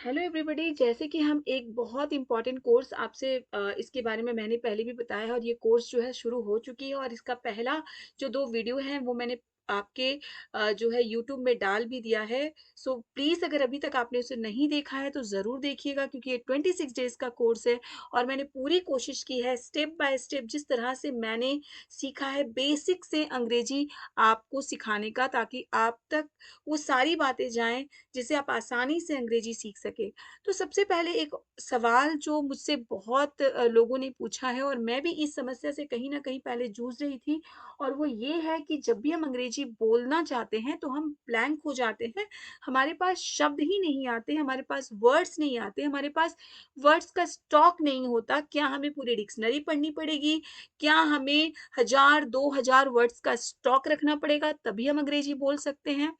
Hello everybody. जैसे कि हम एक बहुत इम्पोर्टेंट कोर्स आपसे इसके बारे में मैंने पहले भी बताया है और ये कोर्स जो है शुरू हो चुकी है और इसका पहला जो 2 वीडियो हैं वो मैंने आपके जो है यूट्यूब में डाल भी दिया है। सो प्लीज़ अगर अभी तक आपने उसे नहीं देखा है तो ज़रूर देखिएगा, क्योंकि ये 26 डेज़ का कोर्स है और मैंने पूरी कोशिश की है स्टेप बाय स्टेप जिस तरह से मैंने सीखा है बेसिक से अंग्रेजी आपको सिखाने का, ताकि आप तक वो सारी बातें जाएँ जिससे आप आसानी से अंग्रेजी सीख सकें। तो सबसे पहले एक सवाल जो मुझसे बहुत लोगों ने पूछा है और मैं भी इस समस्या से कहीं न कहीं पहले जूझ रही थी, और वो ये है कि जब भी हम अंग्रेजी बोलना चाहते हैं तो हम ब्लैंक हो जाते हैं। हमारे पास शब्द ही नहीं आते, हमारे पास वर्ड्स नहीं आते, हमारे पास वर्ड्स का स्टॉक नहीं होता। क्या हमें पूरी डिक्शनरी पढ़नी पड़ेगी? क्या हमें 1000 2000 वर्ड्स का स्टॉक रखना पड़ेगा तभी हम अंग्रेजी बोल सकते हैं?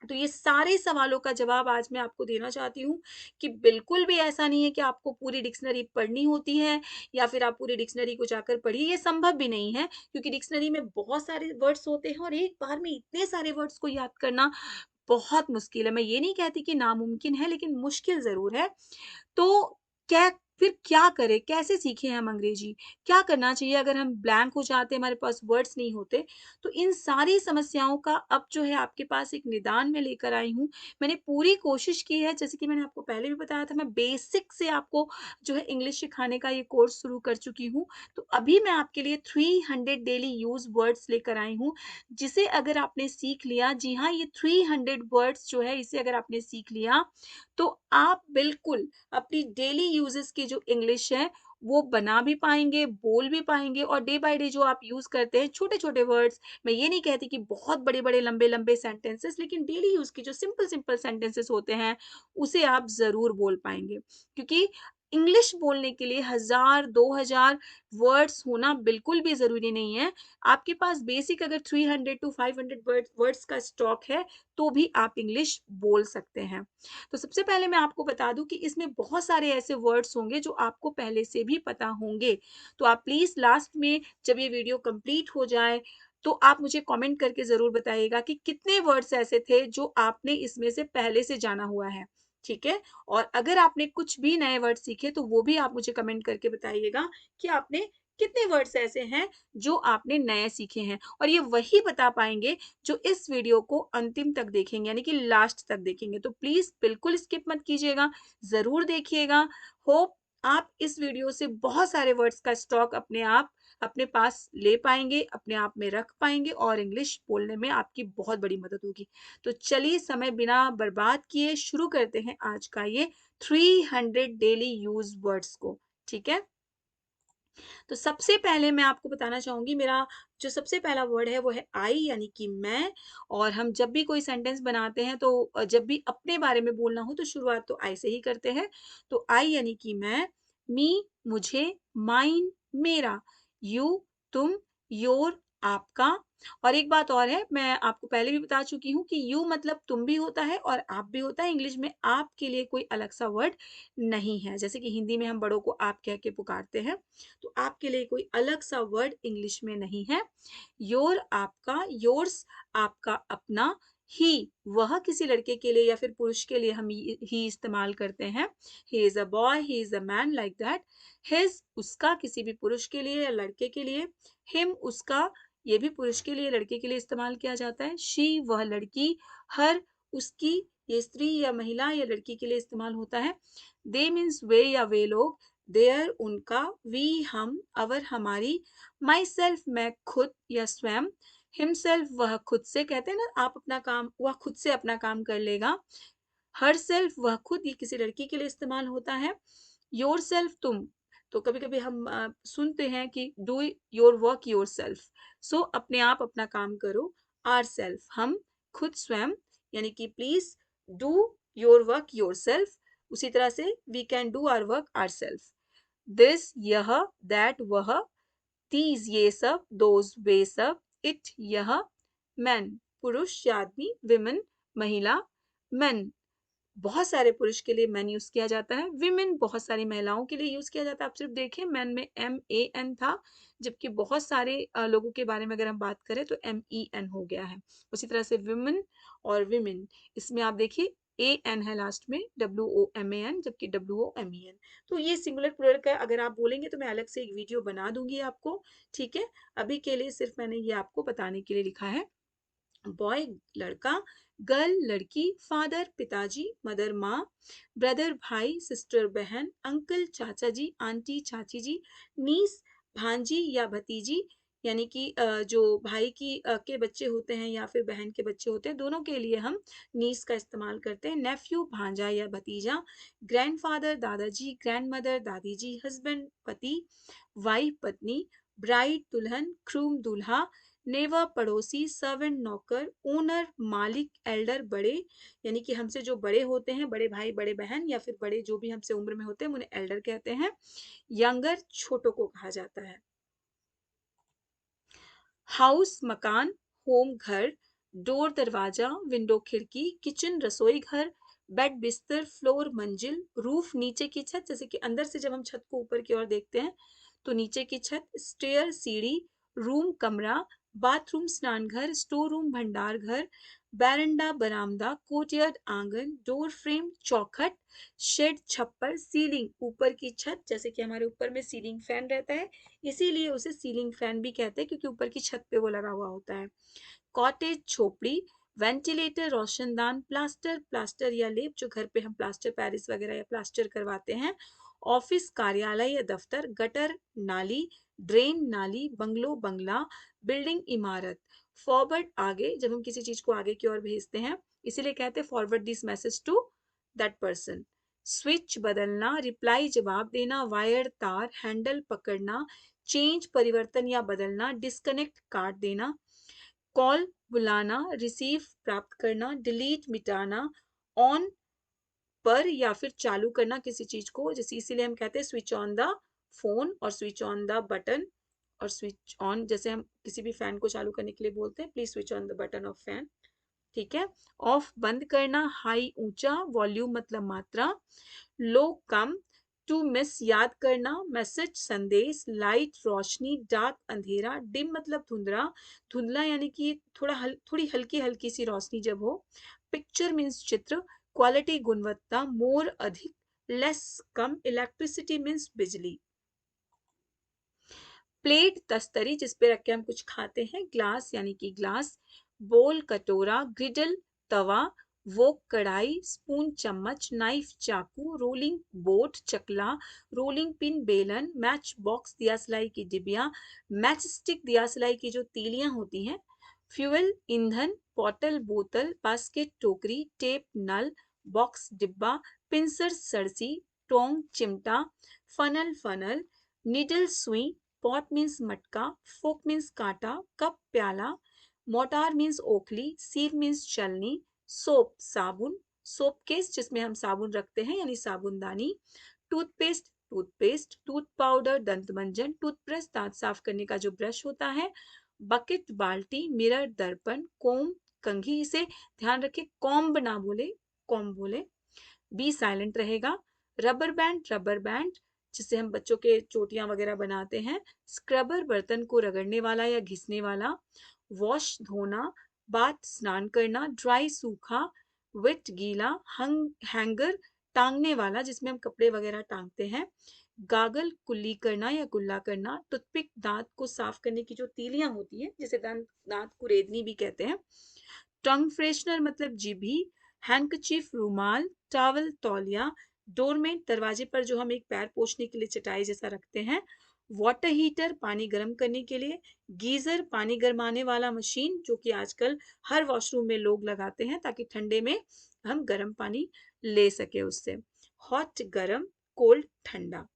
तो ये सारे सवालों का जवाब आज मैं आपको देना चाहती हूँ कि बिल्कुल भी ऐसा नहीं है कि आपको पूरी डिक्शनरी पढ़नी होती है या फिर आप पूरी डिक्शनरी को जाकर पढ़िए, ये संभव भी नहीं है, क्योंकि डिक्शनरी में बहुत सारे वर्ड्स होते हैं और एक बार में इतने सारे वर्ड्स को याद करना बहुत मुश्किल है। मैं ये नहीं कहती कि नामुमकिन है, लेकिन मुश्किल ज़रूर है। तो क्या फिर क्या करें? कैसे सीखें हम अंग्रेजी? क्या करना चाहिए अगर हम ब्लैंक हो जाते हैं, हमारे पास वर्ड्स नहीं होते? तो इन सारी समस्याओं का अब जो है आपके पास एक निदान मैं लेकर आई हूँ। मैंने पूरी कोशिश की है, जैसे कि मैंने आपको पहले भी बताया था, मैं बेसिक से आपको जो है इंग्लिश सिखाने का ये कोर्स शुरू कर चुकी हूँ। तो अभी मैं आपके लिए 300 डेली यूज़ वर्ड्स लेकर आई हूँ, जिसे अगर आपने सीख लिया, जी हाँ, ये 300 वर्ड्स जो है इसे अगर आपने सीख लिया, तो आप बिल्कुल अपनी डेली यूजेस की जो इंग्लिश है वो बना भी पाएँगे, बोल भी पाएँगे, और डे बाय डे जो आप यूज़ करते हैं छोटे-छोटे वर्ड्स, मैं ये नहीं कहती कि बहुत बड़े-बड़े, लंबे-लंबे सेंटेंसेस, लेकिन डेली यूज़ की जो सिंपल-सिंपल सेंटेंसेस होते हैं, उसे आप ज़रूर बोल पाएँगे। क्योंकि इंग्लिश बोलने के लिए 1000 2000 वर्ड्स होना बिल्कुल भी ज़रूरी नहीं है। आपके पास बेसिक अगर 300 टू 500 वर्ड्स का स्टॉक है, तो भी आप इंग्लिश बोल सकते हैं। तो सबसे पहले मैं आपको बता दूं कि इसमें बहुत सारे ऐसे वर्ड्स होंगे जो आपको पहले से भी पता होंगे। तो आप प्लीज लास्ट में जब ये वीडियो कंप्लीट हो जाए तो आप मुझे कमेंट करके ज़रूर बताइएगा कि कितने वर्ड्स ऐसे थे जो आपने इसमें से पहले से जाना हुआ है। ठीक है? और अगर आपने कुछ भी नए वर्ड सीखे तो वो भी आप मुझे कमेंट करके बताइएगा कि आपने कितने वर्ड्स ऐसे हैं जो आपने नए सीखे हैं, और ये वही बता पाएंगे जो इस वीडियो को अंतिम तक देखेंगे, यानी कि लास्ट तक देखेंगे। तो प्लीज़ बिल्कुल स्किप मत कीजिएगा, ज़रूर देखिएगा। होप आप इस वीडियो से बहुत सारे वर्ड्स का स्टॉक अपने आप अपने पास ले पाएँगे, अपने आप में रख पाएँगे और इंग्लिश बोलने में आपकी बहुत बड़ी मदद होगी। तो चलिए समय बिना बर्बाद किए शुरू करते हैं आज का ये 300 डेली यूज़ वर्ड्स को, ठीक है? तो सबसे पहले मैं आपको बताना चाहूँगी, मेरा जो सबसे पहला वर्ड है वो है आई, यानी कि मैं। और हम जब भी कोई सेंटेंस बनाते हैं तो जब भी अपने बारे में बोलना हो तो शुरुआत तो आई से ही करते हैं। तो आई यानी कि मैं, मी मुझे, माइन मेरा, यू तुम, योर आपका। और एक बात और है, मैं आपको पहले भी बता चुकी हूँ कि यू मतलब तुम भी होता है और आप भी होता है। इंग्लिश में आप के लिए कोई अलग सा वर्ड नहीं है, जैसे कि हिंदी में हम बड़ों को आप कह के पुकारते हैं, तो आपके लिए कोई अलग सा वर्ड इंग्लिश में नहीं है। योर आपका, योर्स आपका अपना, ही वह किसी लड़के के लिए या फिर पुरुष के लिए हम ही इस्तेमाल करते हैं। He is a boy, he is a man, like that. His उसका किसी भी पुरुष के लिए या लड़के के लिए। हिम उसका, ये भी पुरुष के लिए लड़के के लिए इस्तेमाल किया जाता है। शी वह लड़की, हर उसकी, ये स्त्री या महिला या लड़की के लिए इस्तेमाल होता है। दे मीन्स वे या वे लोग, देयर उनका, वी हम, अवर हमारी, माई सेल्फ मैं खुद या स्वयं, हिमसेल्फ वह खुद से, कहते हैं ना आप अपना काम, वह खुद से अपना काम कर लेगा। हर सेल्फ वह खुद, ये किसी लड़की के लिए इस्तेमाल होता है। योर सेल्फ तुम, तो कभी कभी हम सुनते हैं कि do your work yourself, सो अपने आप अपना काम करो। आर सेल्फ हम, खुद स्वयं, यानी कि please do your work yourself. उसी तरह से we can do our work ourself. This यह, दैट वह, दीज ये सब, दोज वे सब, इट यह, मैन पुरुष या आदमी, विमेन महिला, मेन बहुत सारे पुरुष के लिए मैन यूज किया जाता है, विमेन बहुत सारी महिलाओं के लिए यूज किया जाता है। आप सिर्फ देखिए मैन में MAN था, जबकि बहुत सारे लोगों के बारे में अगर हम बात करें तो MEN हो गया है। उसी तरह से विमेन और विमेन, इसमें आप देखिए एन है लास्ट में, WOMAN, जबकि WOMEN। तो ये सिंगुलर प्लूरल का अगर आप बोलेंगे तो मैं अलग से एक वीडियो बना दूंगी आपको, ठीक है। अभी के लिए सिर्फ मैंने ये आपको बताने के लिए लिखा है। बॉय लड़का, गर्ल लड़की, फादर पिताजी, मदर माँ, ब्रदर भाई, सिस्टर बहन, अंकल चाचा जी, आंटी चाची जी, नीस भांजी या भतीजी, यानी कि जो भाई के बच्चे होते हैं या फिर बहन के बच्चे होते हैं, दोनों के लिए हम नीस का इस्तेमाल करते हैं। नेफ्यू भांजा या भतीजा, ग्रैंडफादर दादाजी, ग्रैंडमदर दादी जी, हस्बैंड पति, वाइफ पत्नी, ब्राइड दुल्हन, क्रूम दूल्हा, नेवा पड़ोसी, सर्वेंट नौकर, ओनर मालिक, एल्डर बड़े, यानी कि हमसे जो बड़े होते हैं, बड़े भाई बड़े बहन या फिर बड़े जो भी हमसे उम्र में होते हैं, उन्हें एल्डर कहते हैं। यंगर छोटों को कहा जाता है। हाउस मकान, होम घर, डोर दरवाजा, विंडो खिड़की, किचन रसोई घर, बेड बिस्तर, फ्लोर मंजिल, रूफ नीचे की छत, जैसे कि अंदर से जब हम छत को ऊपर की ओर देखते हैं तो नीचे की छत, स्टेयर सीढ़ी, रूम कमरा, बाथरूम स्नान घर, स्टोर रूम भंडार घर, बैरंडा बरामदा, कोर्टयार्ड आंगन, डोर फ्रेम चौखट, शेड छप्पर, सीलिंग ऊपर की छत, जैसे कि हमारे ऊपर में सीलिंग फैन रहता है, इसीलिए उसे सीलिंग फैन भी कहते हैं क्योंकि ऊपर की छत पे वो लगा हुआ होता है। कॉटेज झोपड़ी, वेंटिलेटर रोशनदान, प्लास्टर प्लास्टर या लेप, जो घर पे हम प्लास्टर पेरिस वगैरह या प्लास्टर करवाते हैं, ऑफिस कार्यालय या दफ्तर, गटर नाली, ड्रेन नाली, बंगलो बंगला, बिल्डिंग इमारत। फॉरवर्ड आगे, जब हम किसी चीज को आगे की ओर भेजते हैं, इसीलिए कहते हैं forward this message to that person. Switch बदलना, रिप्लाई जवाब देना, वायर तार, हैंडल पकड़ना, चेंज परिवर्तन या बदलना, डिस्कनेक्ट काट देना, कॉल बुलाना, रिसीव प्राप्त करना, डिलीट मिटाना, ऑन पर या फिर चालू करना किसी चीज को, जैसे इसीलिए हम कहते हैं स्विच ऑन द फोन और स्विच ऑन द बटन, और स्विच ऑन जैसे हम किसी भी फैन को चालू करने के लिए बोलते हैं, please switch on the button of fan, ठीक है। ऑफ बंद करना, हाई ऊंचा, वॉल्यूम मतलब मात्रा, लो कम, टू मिस याद करना, मैसेज संदेश, लाइट रोशनी, डार्क अंधेरा, डिम मतलब धुंधला, धुंधला यानी कि थोड़ी हल्की हल्की सी रोशनी जब हो, पिक्चर मीन्स चित्र, क्वालिटी गुणवत्ता, मोर अधिक, लेस कम, इलेक्ट्रिसिटी मीन्स बिजली। प्लेट तस्तरी जिसपे रख के हम कुछ खाते हैं, ग्लास यानी कि ग्लास, बोल कटोरा, ग्रिडल तवा, वोक कढ़ाई, स्पून चम्मच, नाइफ चाकू, रोलिंग बोट चकला, रोलिंग पिन बेलन, मैच बॉक्स दिया सलाई की डिबिया, मैच स्टिक दिया सलाई की जो तीलियां होती हैं, फ्यूल ईंधन, बॉटल बोतल, बास्केट टोकरी, टेप नल, बॉक्स डिब्बा, पिंसर सरसी, टोंग चिमटा, फनल फनल, निडल सुई, पॉट मीन्स मटका, फोक मीन्स कांटा, कप प्याला, मोटार मीन्स ओखली, सीव मीन्स चलनी, सोप साबुन, सोप केस जिसमें हम साबुन रखते हैं यानी साबुनदानी, टूथपेस्ट टूथपेस्ट, टूथ पाउडर दंत मंजन, टूथब्रश दांत साफ करने का जो ब्रश होता है, बकेट बाल्टी, मिरर दर्पण, कोम कंघी, इसे ध्यान रखें कॉम्ब ना बोले, कॉम्ब बोले, बी साइलेंट रहेगा, रबर बैंड जिससे हम बच्चों के चोटियां वगैरह बनाते हैं, स्क्रबर बर्तन को रगड़ने वाला या घिसने वाला, वॉश धोना, बाथ स्नान करना, ड्राई सूखा, वेट गीला, हैंगर टांगने वाला जिसमें हम कपड़े वगैरह टांगते हैं, गागल कुल्ली करना या गुल्ला करना, टूथपिक दांत को साफ करने की जो तीलियां होती है जिसे दांत दांत कुरेदनी भी कहते हैं, टंग फ्रेशनर मतलब जीभी, हैंकचीफ रूमाल, टॉवल तौलिया, डोरमेट दरवाजे पर जो हम एक पैर पोछने के लिए चटाई जैसा रखते हैं, वाटर हीटर पानी गर्म करने के लिए, गीजर पानी गर्माने वाला मशीन जो कि आजकल हर वॉशरूम में लोग लगाते हैं ताकि ठंडे में हम गर्म पानी ले सके उससे, हॉट गर्म, कोल्ड ठंडा।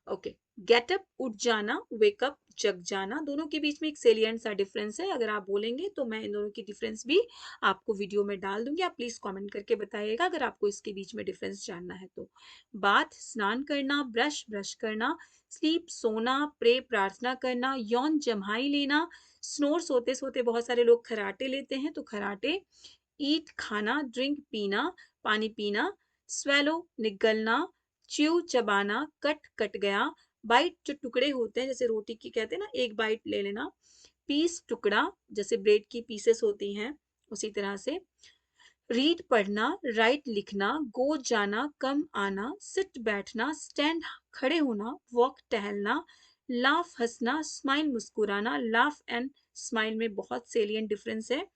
ओके, गेट अप उठ जाना, वेकअप जग जाना, दोनों के बीच में एक सेलिएंट सा डिफरेंस है, अगर आप बोलेंगे तो मैं इन दोनों की डिफरेंस भी आपको वीडियो में डाल दूंगी, आप प्लीज कमेंट करके बताइएगा अगर आपको इसके बीच में डिफरेंस जानना है तो। बाथ स्नान करना, ब्रश ब्रश करना, स्लीप सोना, प्रे प्रार्थना करना, यौन जम्हाई लेना, स्नोर सोते सोते बहुत सारे लोग खराटे लेते हैं तो खराटे, ईट खाना, ड्रिंक पीना, पानी पीना, स्वेलो निगलना, च्यू चबाना, कट कट गया, बाइट जो टुकड़े होते हैं जैसे रोटी की कहते हैं ना एक बाइट ले लेना, पीस टुकड़ा, जैसे ब्रेड की पीसेस होती हैं उसी तरह से। रीड पढ़ना, राइट लिखना, गो जाना, कम आना, सिट बैठना, स्टैंड खड़े होना, वॉक टहलना, लाफ हंसना, स्माइल मुस्कुराना। लाफ एंड स्माइल में बहुत सेलियंट डिफरेंस है,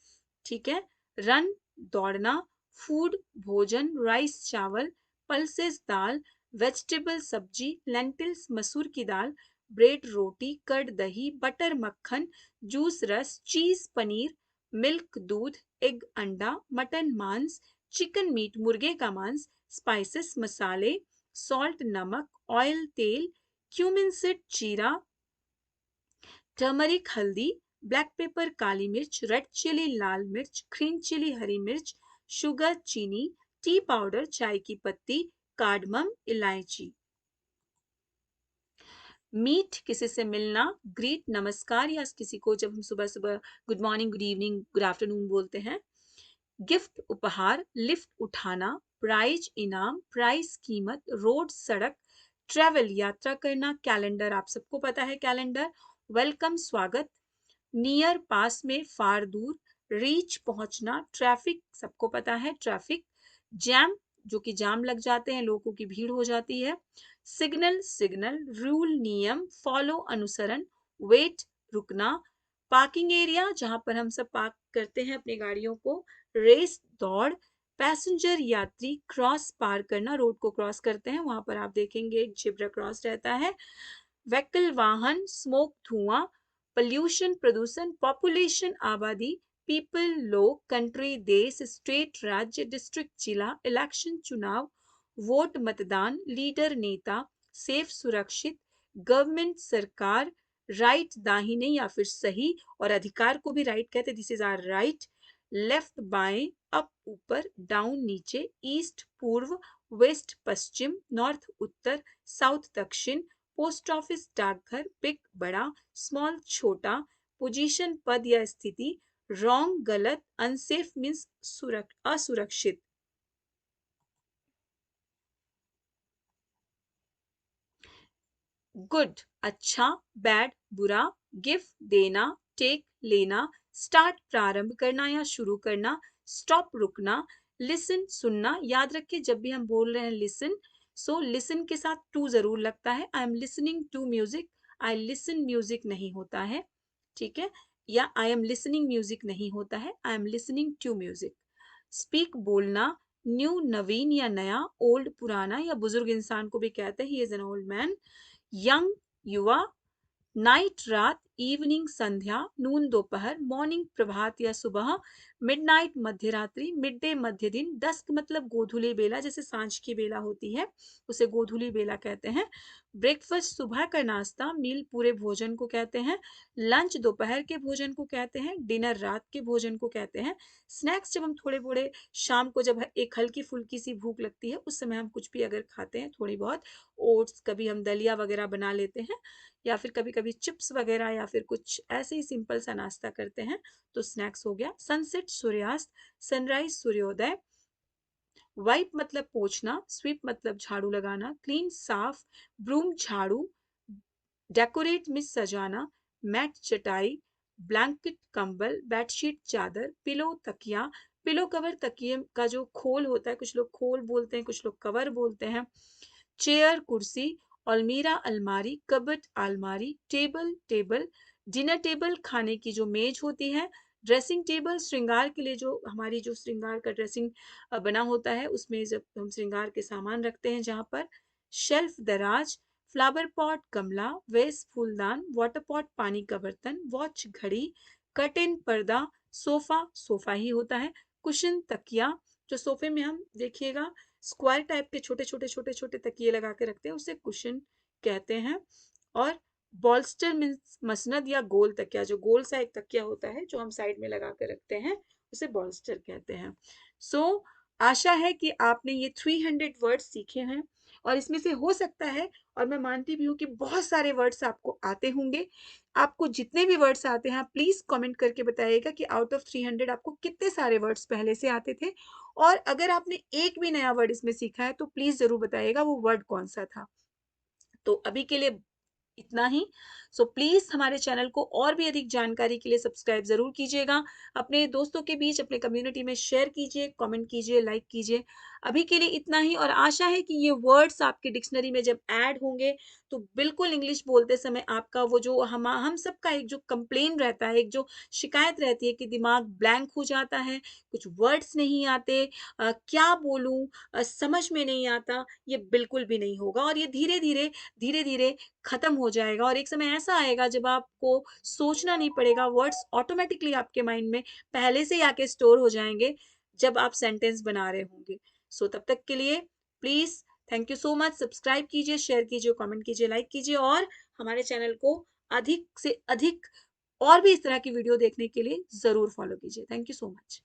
ठीक है। रन दौड़ना, फूड भोजन, राइस चावल, पल्सेस दाल, वेजिटेबल सब्जी, लेंटिल्स मसूर की दाल, ब्रेड रोटी, कर्ड दही, बटर मक्खन, जूस रस, चीज पनीर, मिल्क दूध, एग अंडा, मटन मांस, चिकन मीट मुर्गे का मांस, स्पाइसेस मसाले, सॉल्ट नमक, ऑयल तेल, क्यूमिन सीड जीरा, टर्मरिक हल्दी, ब्लैक पेपर काली मिर्च, रेड चिली लाल मिर्च, ग्रीन चिली हरी मिर्च, शुगर चीनी, टी पाउडर चाय की पत्ती, कार्डमम इलायची। मीट किसी से मिलना, ग्रीट नमस्कार, या किसी को जब हम सुबह सुबह good morning good evening good afternoon बोलते हैं। गिफ्ट उपहार, लिफ्ट उठाना, प्राइज इनाम, प्राइस कीमत, रोड सड़क, ट्रेवल यात्रा करना, कैलेंडर आप सबको पता है कैलेंडर, वेलकम स्वागत, नियर पास में फार दूर, रीच पहुंचना, ट्रैफिक सबको पता है ट्रैफिक, जैम जो कि जाम लग जाते हैं, लोगों की भीड़ हो जाती है, सिग्नल सिग्नल, रूल नियम, फॉलो अनुसरण, वेट रुकना, पार्किंग एरिया जहां पर हम सब पार्क करते हैं अपनी गाड़ियों को, रेस दौड़, पैसेंजर यात्री, क्रॉस पार करना, रोड को क्रॉस करते हैं वहां पर आप देखेंगे एक जेब्रा क्रॉस रहता है, व्हीकल वाहन, स्मोक धुआं, पॉल्यूशन प्रदूषण, पॉपुलेशन आबादी, पीपल लोग, कंट्री देश, स्टेट राज्य, डिस्ट्रिक्ट जिला, इलेक्शन चुनाव, वोट मतदान, लीडर नेता, सेफ सुरक्षित, गवर्नमेंट सरकार, राइट दाहिने या फिर सही, और अधिकार को भी राइट कहते हैं, this is our right, left बाएं, अप ऊपर, डाउन नीचे, ईस्ट पूर्व, वेस्ट पश्चिम, नॉर्थ उत्तर, साउथ दक्षिण, पोस्ट ऑफिस डाकघर, बिग बड़ा, स्मॉल छोटा, पोजीशन पद या स्थिति, रॉन्ग गलत, अनसेफ मीन्स असुरक्षित। गुड अच्छा, बैड बुरा, गिफ्ट देना, टेक लेना, स्टार्ट प्रारंभ करना या शुरू करना, स्टॉप रुकना, लिसन सुनना। याद रखिए जब भी हम बोल रहे हैं लिसन, सो लिसन के साथ टू जरूर लगता है। I am listening to music, I listen music नहीं होता है, ठीक है, या आई एम लिसनिंग म्यूजिक नहीं होता है, I am listening to music. Speak बोलना, न्यू नवीन या नया, ओल्ड पुराना, या बुजुर्ग इंसान को भी कहते हैं he is an old man, young युवा, नाइट रात, इवनिंग संध्या, नून दोपहर, मॉर्निंग प्रभात या सुबह, मिडनाइट मध्य रात्रि, मिड डे मध्य दिन, डस्क मतलब गोधूली बेला, जैसे सांझ की बेला होती है उसे गोधूली बेला कहते हैं। ब्रेकफास्ट सुबह का नाश्ता, मील पूरे भोजन को कहते हैं, लंच दोपहर के भोजन को कहते हैं, डिनर रात के भोजन को कहते हैं, स्नैक्स जब हम थोड़े थोड़े शाम को जब एक हल्की फुल्की सी भूख लगती है उस समय हम कुछ भी अगर खाते हैं थोड़ी बहुत, ओट्स, कभी हम दलिया वगैरह बना लेते हैं, या फिर कभी कभी चिप्स वगैरह, या फिर कुछ ऐसे ही सिंपल सा नाश्ता करते हैं तो स्नैक्स हो गया। सनसेट सूर्यास्त, सनराइज सूर्योदय, वाइप मतलब पोंछना, स्वीप मतलब झाड़ू लगाना, क्लीन साफ, ब्रूम झाड़ू, डेकोरेट में सजाना, मैट चटाई, ब्लैंकेट कंबल, बेडशीट चादर, पिलो तकिया, पिलो कवर तकिए का जो खोल होता है, कुछ लोग खोल बोलते हैं कुछ लोग कवर बोलते हैं, चेयर कुर्सी, अलमीरा अलमारी, कबट अलमारी, टेबल टेबल, डिनर टेबल खाने की जो मेज होती है, ड्रेसिंग टेबल श्रृंगार के लिए, जो हमारी जो श्रृंगार का ड्रेसिंग बना होता है उसमें जब हम श्रृंगार के सामान रखते हैं जहां पर, शेल्फ दराज, फ्लावर पॉट गमला, वेस फूलदान, वाटर पॉट पानी का बर्तन, वॉच घड़ी, कर्टेन पर्दा, सोफा सोफा ही होता है, कुशन तकिया, जो सोफे में हम देखिएगा स्क्वायर टाइप के छोटे छोटे छोटे छोटे तकिए लगा के रखते हैं उसे कुशन कहते हैं, और बॉल्स्टर मीन्स मसनद या गोल तकिया, जो गोल सा एक तकिया होता है जो हम साइड में लगा के रखते हैं उसे बॉल्स्टर कहते हैं। सो आशा है कि आपने ये 300 वर्ड्स सीखे हैं, और इसमें से हो सकता है, और मैं मानती भी हूँ कि बहुत सारे वर्ड्स आपको आते होंगे। आपको जितने भी वर्ड्स आते हैं आप प्लीज कमेंट करके बताइएगा कि आउट ऑफ 300 आपको कितने सारे वर्ड्स पहले से आते थे, और अगर आपने एक भी नया वर्ड इसमें सीखा है तो प्लीज जरूर बताइएगा वो वर्ड कौन सा था। तो अभी के लिए इतना ही। सो प्लीज़ हमारे चैनल को और भी अधिक जानकारी के लिए सब्सक्राइब ज़रूर कीजिएगा। अपने दोस्तों के बीच, अपने कम्युनिटी में शेयर कीजिए, कमेंट कीजिए, लाइक कीजिए। अभी के लिए इतना ही, और आशा है कि ये वर्ड्स आपकी डिक्शनरी में जब ऐड होंगे, तो बिल्कुल इंग्लिश बोलते समय आपका वो जो हम सबका एक जो कंप्लेन रहता है, एक जो शिकायत रहती है कि दिमाग ब्लैंक हो जाता है, कुछ वर्ड्स नहीं आते, क्या बोलूँ, समझ में नहीं आता, ये बिल्कुल भी नहीं होगा, और ये धीरे-धीरे, धीरे-धीरे खत्म हो जाएगा, और एक समय ऐसा आएगा जब आपको सोचना नहीं पड़ेगा, वर्ड्स ऑटोमेटिकली आपके माइंड में पहले से ही आके स्टोर हो जाएँगे, जब आप सेंटेंस बना रहे होंगे। सो तब तक के लिए please, thank you so much. Subscribe कीजिए, शेयर कीजिए, कमेंट कीजिए, लाइक कीजिए, और हमारे चैनल को अधिक से अधिक और भी इस तरह की वीडियो देखने के लिए ज़रूर फॉलो कीजिए। Thank you so much.